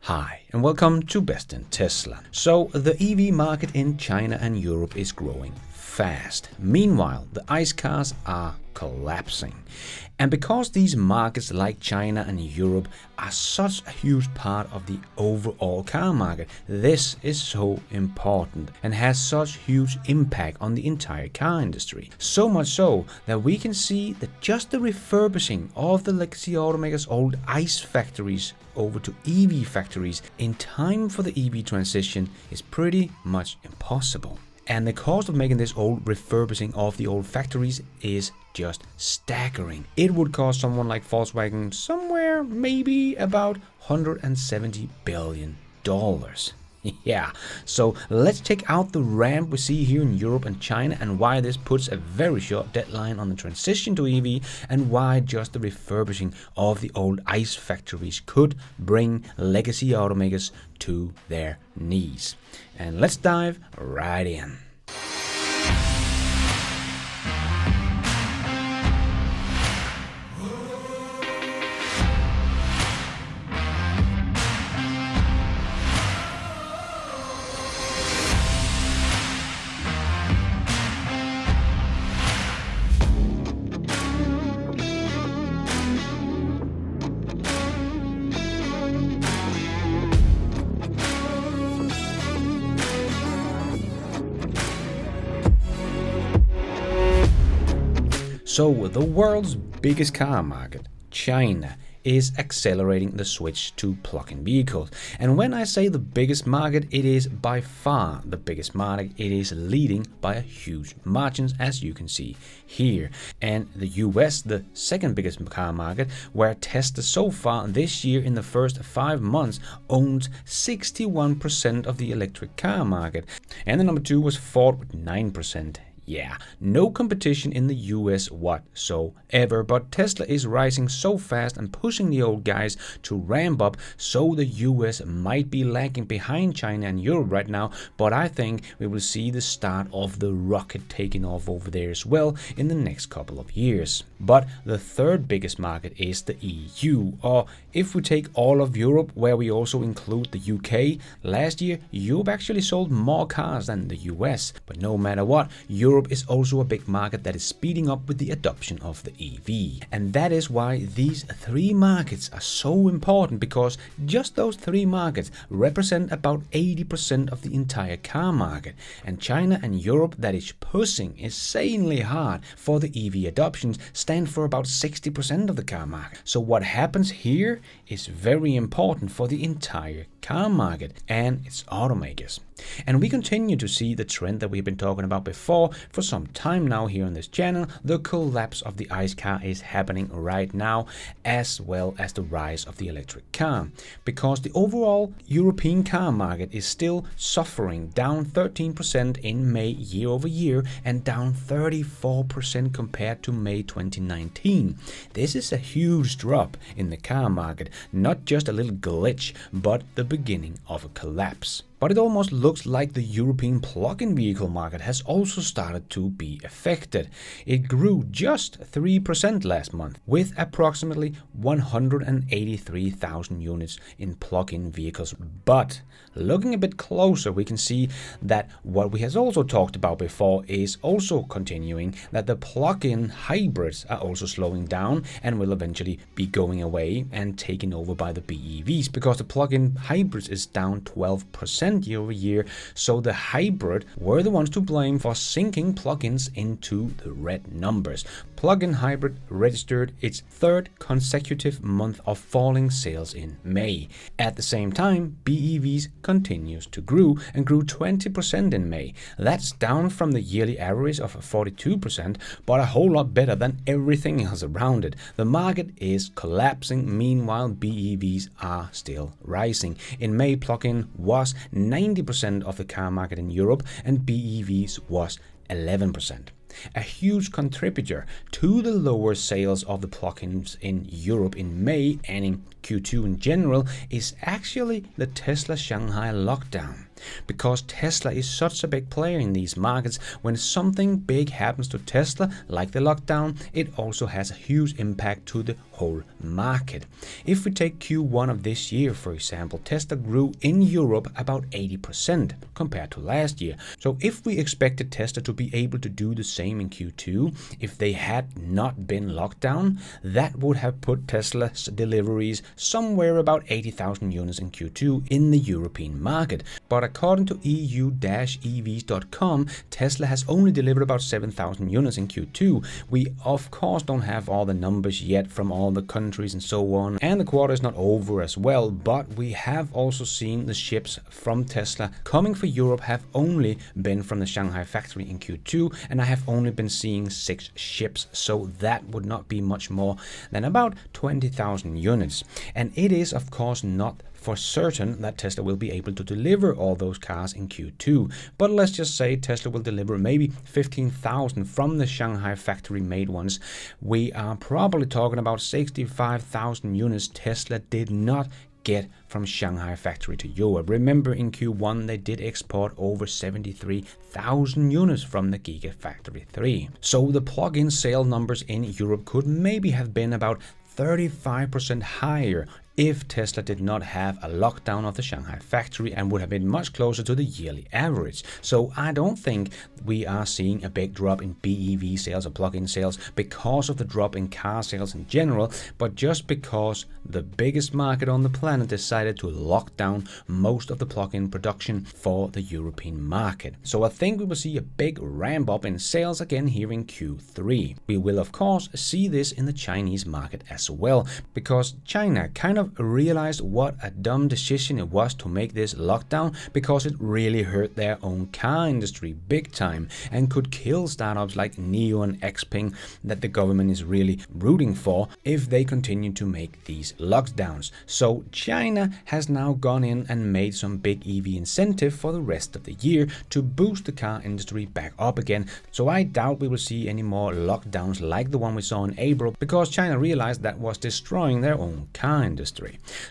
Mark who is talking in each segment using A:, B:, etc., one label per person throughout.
A: Hi and welcome to Best in Tesla. So the EV market in China and Europe is growing fast. Meanwhile, the ICE cars are collapsing. And because these markets like China and Europe are such a huge part of the overall car market, this is so important and has such huge impact on the entire car industry. So much so that we can see that just the refurbishing of the legacy automakers' old ICE factories over to EV factories in time for the EV transition is pretty much impossible. And the cost of making this old refurbishing of the old factories is just staggering. It would cost someone like Volkswagen somewhere maybe about $170 billion. Yeah, so let's check out the ramp we see here in Europe and China and why this puts a very short deadline on the transition to EV and why just the refurbishing of the old ICE factories could bring legacy automakers to their knees. And let's dive right in. So the world's biggest car market, China, is accelerating the switch to plug-in vehicles. And when I say the biggest market, it is by far the biggest market. It is leading by a huge margins, as you can see here. And the US, the second biggest car market, where Tesla so far this year in the first 5 months owns 61% of the electric car market. And the number 2 was Ford with 9%. Yeah, no competition in the US whatsoever, but Tesla is rising so fast and pushing the old guys to ramp up, so the US might be lagging behind China and Europe right now, but I think we will see the start of the rocket taking off over there as well in the next couple of years. But the third biggest market is the EU, or if we take all of Europe, where we also include the UK, last year Europe actually sold more cars than the US, but no matter what, Europe is also a big market that is speeding up with the adoption of the EV. And that is why these three markets are so important, because just those three markets represent about 80% of the entire car market. And China and Europe, that is pushing insanely hard for the EV adoptions, stand for about 60% of the car market. So what happens here is very important for the entire car market and its automakers. And we continue to see the trend that we've been talking about before for some time now here on this channel. The collapse of the ICE car is happening right now, as well as the rise of the electric car, because the overall European car market is still suffering, down 13% in May year over year and down 34% compared to May 2019. This is a huge drop in the car market, not just a little glitch, but the beginning of a collapse. But it almost looks like the European plug-in vehicle market has also started to be affected. It grew just 3% last month, with approximately 183,000 units in plug-in vehicles. But looking a bit closer, we can see that what we have also talked about before is also continuing, that the plug-in hybrids are also slowing down and will eventually be going away and taken over by the BEVs, because the plug-in hybrids is down 12% year over year. So the hybrid were the ones to blame for sinking plugins into the red numbers. Plug-in hybrid registered its third consecutive month of falling sales in May. At the same time, BEVs continues to grow and grew 20% in May. That's down from the yearly average of 42%, but a whole lot better than everything else around it. The market is collapsing. Meanwhile, BEVs are still rising. In May, plug-in was 90% of the car market in Europe and BEVs was 11%. A huge contributor to the lower sales of the plugins in Europe in May and in Q2 in general is actually the Tesla Shanghai lockdown. Because Tesla is such a big player in these markets, when something big happens to Tesla, like the lockdown, it also has a huge impact to the whole market. If we take Q1 of this year, for example, Tesla grew in Europe about 80% compared to last year. So if we expected Tesla to be able to do the same in Q2, if they had not been locked down, that would have put Tesla's deliveries somewhere about 80,000 units in Q2 in the European market. But according to EU-EVs.com, Tesla has only delivered about 7,000 units in Q2. We of course don't have all the numbers yet from all the countries and so on, and the quarter is not over as well, but we have also seen the ships from Tesla coming for Europe have only been from the Shanghai factory in Q2, and I have only been seeing 6 ships, so that would not be much more than about 20,000 units. And it is of course not for certain that Tesla will be able to deliver all those cars in Q2, but let's just say Tesla will deliver maybe 15,000 from the Shanghai factory made ones. We are probably talking about 65,000 units Tesla did not get from Shanghai factory to Europe. Remember, in Q1 they did export over 73,000 units from the Gigafactory 3. So the plug-in sale numbers in Europe could maybe have been about 35% higher if Tesla did not have a lockdown of the Shanghai factory, and would have been much closer to the yearly average. So I don't think we are seeing a big drop in BEV sales or plug-in sales because of the drop in car sales in general, but just because the biggest market on the planet decided to lock down most of the plug-in production for the European market. So I think we will see a big ramp up in sales again here in Q3. We will of course see this in the Chinese market as well, because China kind of realized what a dumb decision it was to make this lockdown, because it really hurt their own car industry big time and could kill startups like NIO and Xpeng that the government is really rooting for if they continue to make these lockdowns. So China has now gone in and made some big EV incentive for the rest of the year to boost the car industry back up again. So I doubt we will see any more lockdowns like the one we saw in April, because China realized that was destroying their own car industry.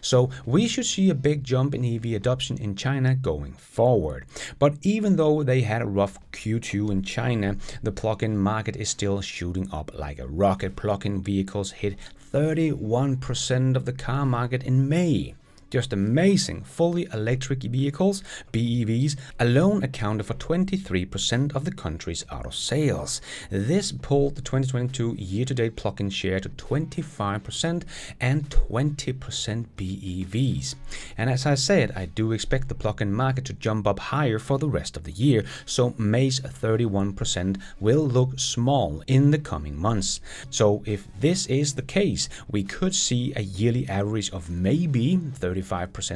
A: So we should see a big jump in EV adoption in China going forward. But even though they had a rough Q2 in China, the plug-in market is still shooting up like a rocket. Plug-in vehicles hit 31% of the car market in May. Just amazing. Fully electric vehicles, BEVs, alone accounted for 23% of the country's auto sales. This pulled the 2022 year-to-date plug-in share to 25% and 20% BEVs. And as I said, I do expect the plug-in market to jump up higher for the rest of the year, so May's 31% will look small in the coming months. So if this is the case, we could see a yearly average of maybe 35%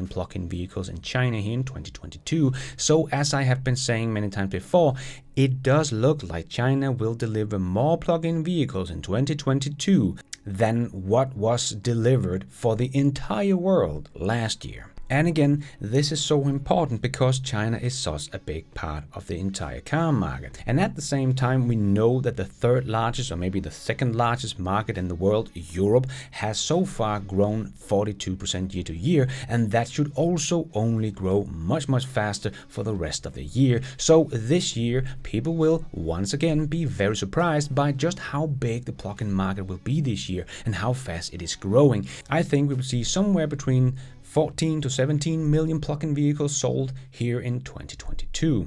A: plug-in vehicles in China here in 2022. So as I have been saying many times before, it does look like China will deliver more plug-in vehicles in 2022 than what was delivered for the entire world last year. And again, this is so important because China is such a big part of the entire car market. And at the same time, we know that the third largest, or maybe the second largest market in the world, Europe, has so far grown 42% year to year. And that should also only grow much, much faster for the rest of the year. So this year, people will once again be very surprised by just how big the plug-in market will be this year and how fast it is growing. I think we will see somewhere between 14 to 17 million plug-in vehicles sold here in 2022.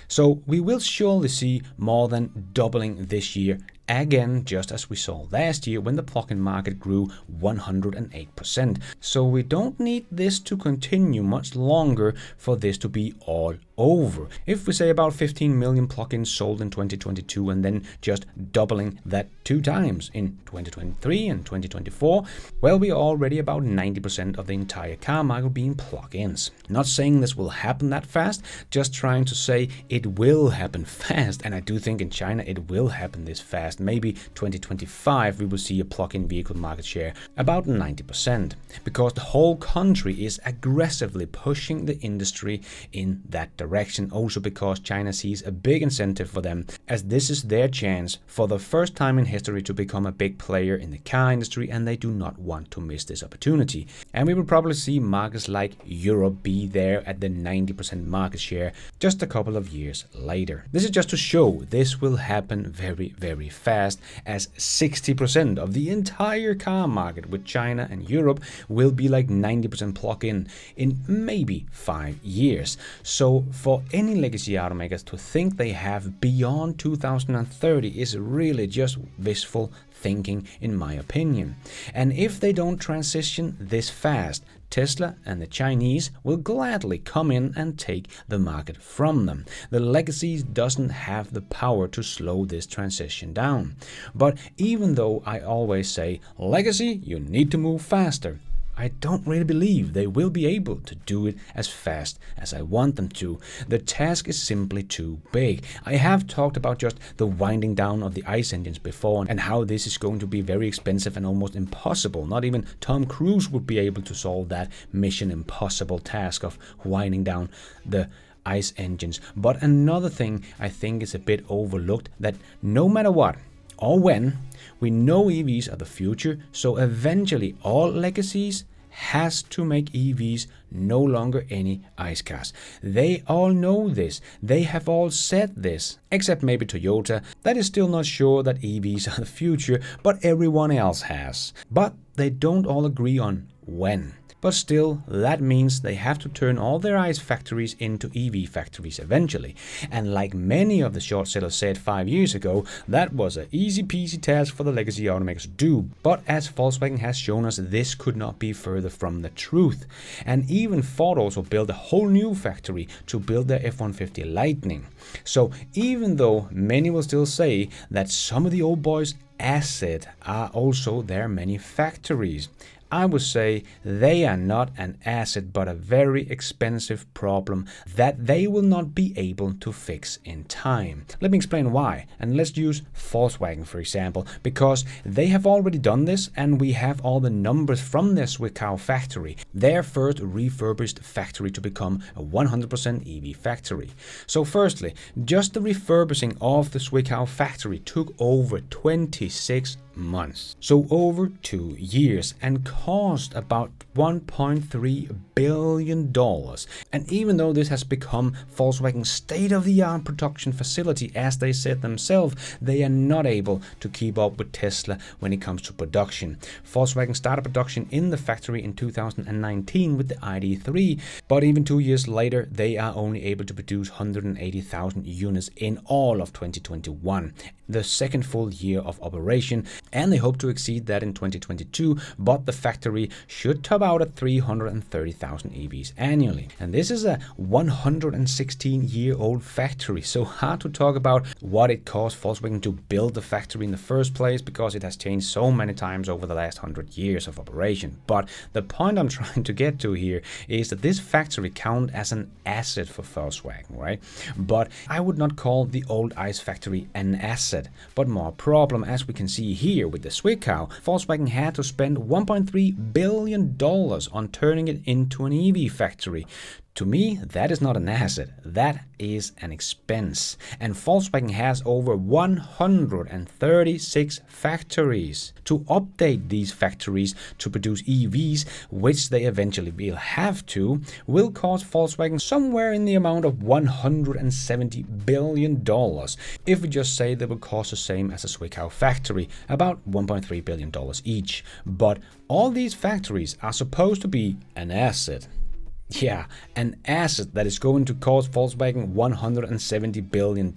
A: So we will surely see more than doubling this year, again, just as we saw last year when the plug-in market grew 108%. So we don't need this to continue much longer for this to be all over. If we say about 15 million plug-ins sold in 2022 and then just doubling that 2 times in 2023 and 2024, well, we are already about 90% of the entire car market being plug-ins. Not saying this will happen that fast, just trying to say it will happen fast, and I do think in China it will happen this fast. fast. Maybe 2025 we will see a plug-in vehicle market share about 90%, because the whole country is aggressively pushing the industry in that direction. Also because China sees a big incentive for them, as this is their chance for the first time in history to become a big player in the car industry, and they do not want to miss this opportunity. And we will probably see markets like Europe be there at the 90% market share just a couple of years later. This is just to show this will happen very, very fast, as 60% of the entire car market with China and Europe will be like 90% plug-in in maybe 5 years. So for any legacy automakers to think they have beyond 2030 is really just wishful thinking, in my opinion. And if they don't transition this fast, Tesla and the Chinese will gladly come in and take the market from them. The legacy doesn't have the power to slow this transition down. But even though I always say, legacy, you need to move faster, I don't really believe they will be able to do it as fast as I want them to. The task is simply too big. I have talked about just the winding down of the ICE engines before, and how this is going to be very expensive and almost impossible. Not even Tom Cruise would be able to solve that mission impossible task of winding down the ICE engines. But another thing I think is a bit overlooked, that no matter what or when, we know EVs are the future, so eventually all legacies has to make EVs no longer any ICE cars. They all know this. They have all said this, except maybe Toyota, that is still not sure that EVs are the future, but everyone else has. But they don't all agree on when. But still, that means they have to turn all their ICE factories into EV factories eventually. And like many of the short sellers said 5 years ago, that was an easy peasy task for the legacy automakers to do. But as Volkswagen has shown us, this could not be further from the truth. And even Ford also built a whole new factory to build their F-150 Lightning. So even though many will still say that some of the old boys' assets are also their many factories, I would say they are not an asset but a very expensive problem that they will not be able to fix in time. Let me explain why, and let's use Volkswagen for example, because they have already done this and we have all the numbers from their Zwickau factory, their first refurbished factory to become a 100% EV factory. So firstly, just the refurbishing of the Zwickau factory took over 26 months, so over 2 years, and cost about $1.3 billion. And even though this has become Volkswagen's state-of-the-art production facility, as they said themselves, they are not able to keep up with Tesla when it comes to production. Volkswagen started production in the factory in 2019 with the ID.3, but even 2 years later they are only able to produce 180,000 units in all of 2021, the second full year of operation, and they hope to exceed that in 2022, but the factory should top out at 330,000 EVs annually. And this is a 116-year-old factory, so hard to talk about what it cost Volkswagen to build the factory in the first place, because it has changed so many times over the last 100 years of operation. But the point I'm trying to get to here is that this factory counts as an asset for Volkswagen, right? But I would not call the old ICE factory an asset, but more a problem. As we can see here with the Zwickau, Volkswagen had to spend $1.3 billion on turning it into an EV factory. To me, that is not an asset, that is an expense. And Volkswagen has over 136 factories. To update these factories to produce EVs, which they eventually will have to, will cost Volkswagen somewhere in the amount of $170 billion. If we just say they will cost the same as a Zwickau factory, about $1.3 billion each. But all these factories are supposed to be an asset. Yeah, an asset that is going to cost Volkswagen $170 billion.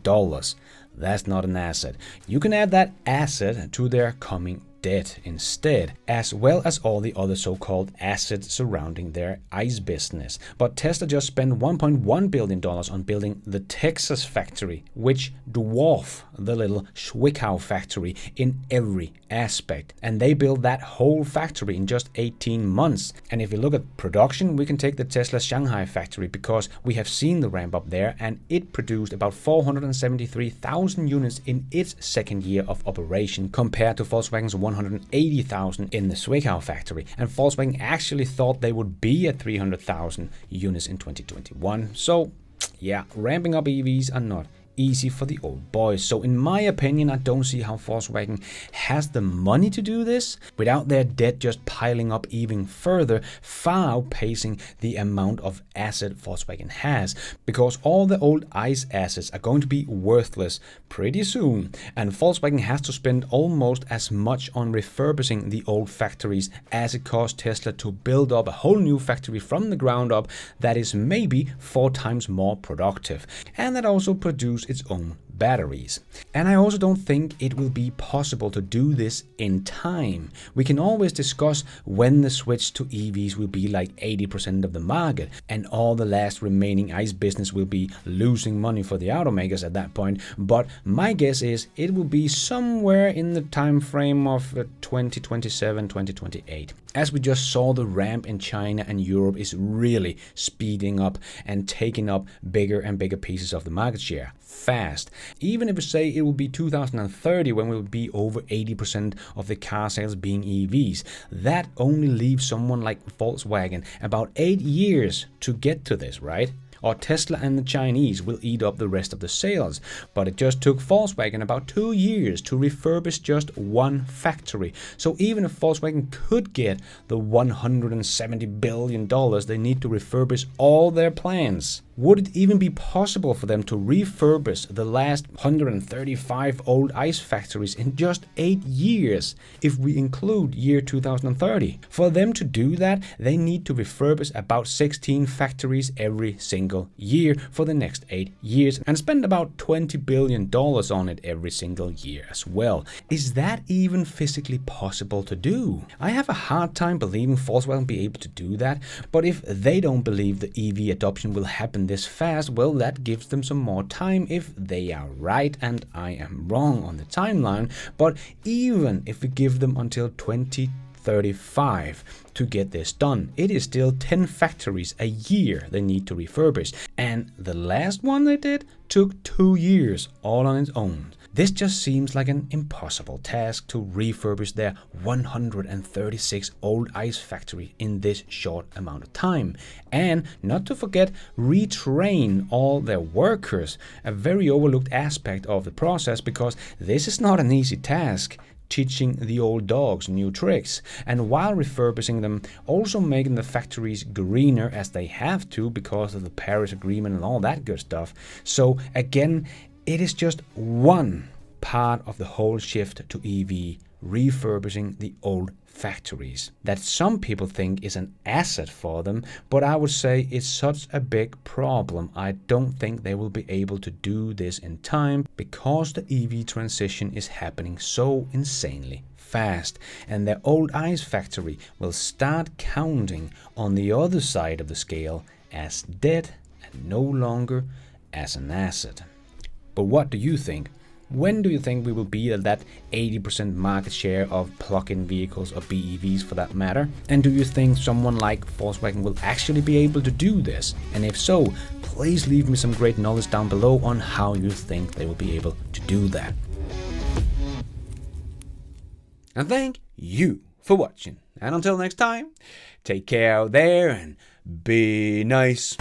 A: That's not an asset. You can add that asset to their coming debt instead, as well as all the other so-called assets surrounding their ICE business. But Tesla just spent $1.1 billion on building the Texas factory, which dwarfs the little Zwickau factory in every aspect. And they built that whole factory in just 18 months. And if you look at production, we can take the Tesla Shanghai factory, because we have seen the ramp up there, and it produced about 473,000 units in its second year of operation, compared to Volkswagen's 180,000 in the Zwickau factory. And Volkswagen actually thought they would be at 300,000 units in 2021. So yeah, ramping up EVs are not easy for the old boys. So in my opinion, I don't see how Volkswagen has the money to do this without their debt just piling up even further, far outpacing the amount of asset Volkswagen has, because all the old ICE assets are going to be worthless pretty soon, and Volkswagen has to spend almost as much on refurbishing the old factories as it cost Tesla to build up a whole new factory from the ground up that is maybe 4 times more productive, and that also produces its own batteries. And I also don't think it will be possible to do this in time. We can always discuss when the switch to EVs will be like 80% of the market, and all the last remaining ICE business will be losing money for the automakers at that point. But my guess is it will be somewhere in the time frame of 2027, 2028. As we just saw, the ramp in China and Europe is really speeding up and taking up bigger and bigger pieces of the market share fast. Even if we say it will be 2030 when we will be over 80% of the car sales being EVs, that only leaves someone like Volkswagen about 8 years to get to this, right? Or Tesla and the Chinese will eat up the rest of the sales. But it just took Volkswagen about 2 years to refurbish just one factory. So even if Volkswagen could get the $170 billion they need to refurbish all their plants, would it even be possible for them to refurbish the last 135 old ICE factories in just 8 years, if we include year 2030? For them to do that, they need to refurbish about 16 factories every single year for the next 8 years, and spend about $20 billion on it every single year as well. Is that even physically possible to do? I have a hard time believing Volkswagen will be able to do that, but if they don't believe the EV adoption will happen this fast, well, that gives them some more time if they are right and I am wrong on the timeline. But even if we give them until 2035 to get this done, it is still 10 factories a year they need to refurbish, and the last one they did took 2 years all on its own. This just seems like an impossible task to refurbish their 136 old ICE factory in this short amount of time. And not to forget, retrain all their workers, a very overlooked aspect of the process, because this is not an easy task, teaching the old dogs new tricks, and while refurbishing them, also making the factories greener, as they have to because of the Paris Agreement and all that good stuff. So again, it is just one part of the whole shift to EV, refurbishing the old factories, that some people think is an asset for them, but I would say it's such a big problem. I don't think they will be able to do this in time, because the EV transition is happening so insanely fast, and their old ICE factory will start counting on the other side of the scale as debt and no longer as an asset. But what do you think? When do you think we will be at that 80% market share of plug-in vehicles, or BEVs for that matter? And do you think someone like Volkswagen will actually be able to do this? And if so, please leave me some great knowledge down below on how you think they will be able to do that. And thank you for watching. And until next time, take care out there and be nice.